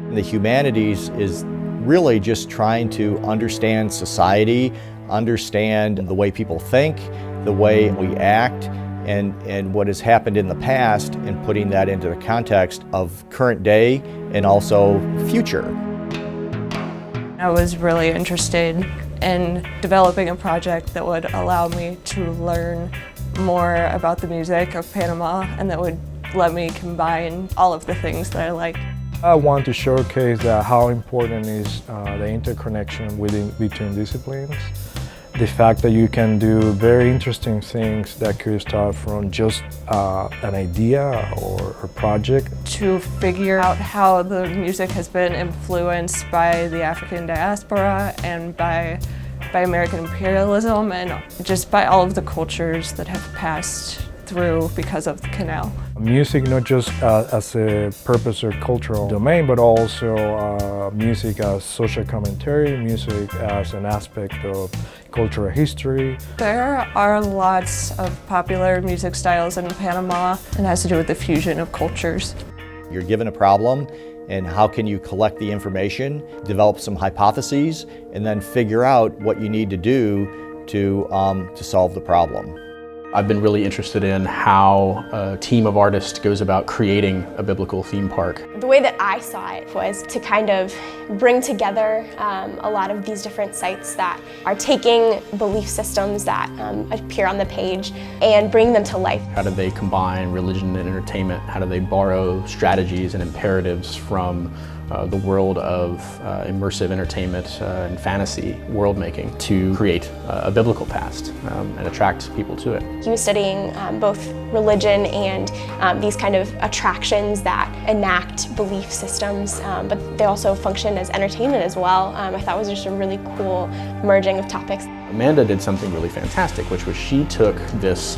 The humanities is really just trying to understand society, understand the way people think, the way we act, and what has happened in the past, and putting that into the context of current day and also future. I was really interested in developing a project that would allow me to learn more about the music of Panama and that would let me combine all of the things that I like. I want to showcase how important is the interconnection between disciplines. The fact that you can do very interesting things that could start from just an idea or a project. To figure out how the music has been influenced by the African diaspora and by American imperialism and just by all of the cultures that have passed through because of the canal. Music not just as a purpose or cultural domain, but also music as social commentary, music as an aspect of cultural history. There are lots of popular music styles in Panama, and it has to do with the fusion of cultures. You're given a problem, and how can you collect the information, develop some hypotheses, and then figure out what you need to do to solve the problem. I've been really interested in how a team of artists goes about creating a biblical theme park. The way that I saw it was to kind of bring together a lot of these different sites that are taking belief systems that appear on the page and bring them to life. How do they combine religion and entertainment? How do they borrow strategies and imperatives from the world of immersive entertainment and fantasy world making to create a biblical past and attract people to it. He was studying both religion and these kind of attractions that enact belief systems, but they also function as entertainment as well. I thought it was just a really cool merging of topics. Amanda did something really fantastic, which was she took this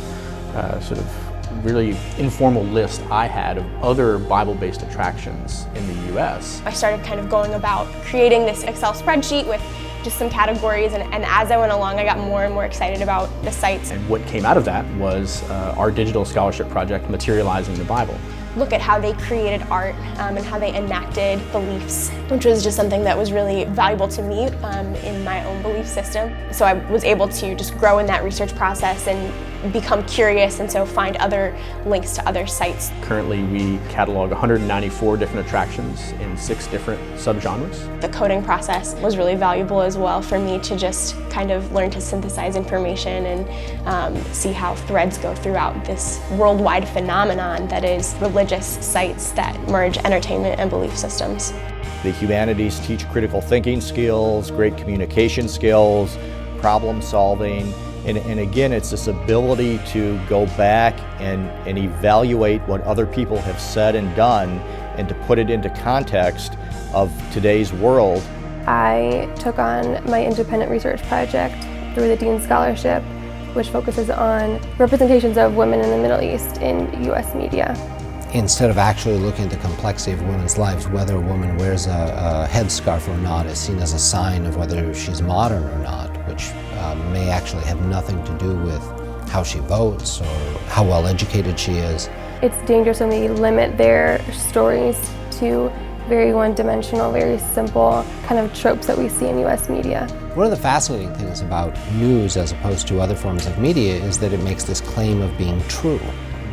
sort of really informal list I had of other Bible-based attractions in the US. I started kind of going about creating this Excel spreadsheet with just some categories, and as I went along I got more and more excited about the sites. And what came out of that was our digital scholarship project, Materializing the Bible. Look at how they created art and how they enacted beliefs, which was just something that was really valuable to me in my own belief system. So I was able to just grow in that research process and become curious, and so find other links to other sites. Currently we catalog 194 different attractions in 6 different subgenres. The coding process was really valuable as well for me to just kind of learn to synthesize information and see how threads go throughout this worldwide phenomenon that is religious sites that merge entertainment and belief systems. The humanities teach critical thinking skills, great communication skills, problem solving, and again, it's this ability to go back and evaluate what other people have said and done and to put it into context of today's world. I took on my independent research project through the Dean Scholarship, which focuses on representations of women in the Middle East in U.S. media. Instead of actually looking at the complexity of women's lives, whether a woman wears a headscarf or not is seen as a sign of whether she's modern or not, which may actually have nothing to do with how she votes or how well educated she is. It's dangerous when we limit their stories to very one-dimensional, very simple kind of tropes that we see in U.S. media. One of the fascinating things about news as opposed to other forms of media is that it makes this claim of being true.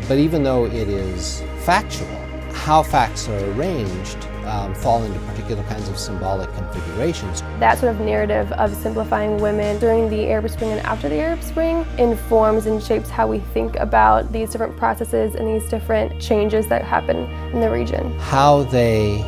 But even though it is factual, how facts are arranged fall into particular kinds of symbolic configurations. That sort of narrative of simplifying women during the Arab Spring and after the Arab Spring informs and shapes how we think about these different processes and these different changes that happen in the region. How they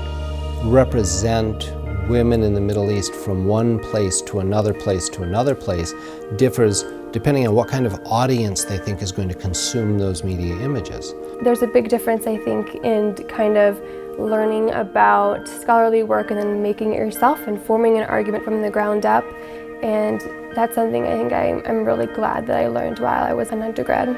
represent women in the Middle East from one place to another place to another place differs depending on what kind of audience they think is going to consume those media images. There's a big difference, I think, in kind of learning about scholarly work and then making it yourself and forming an argument from the ground up. And that's something I think I'm really glad that I learned while I was an undergrad.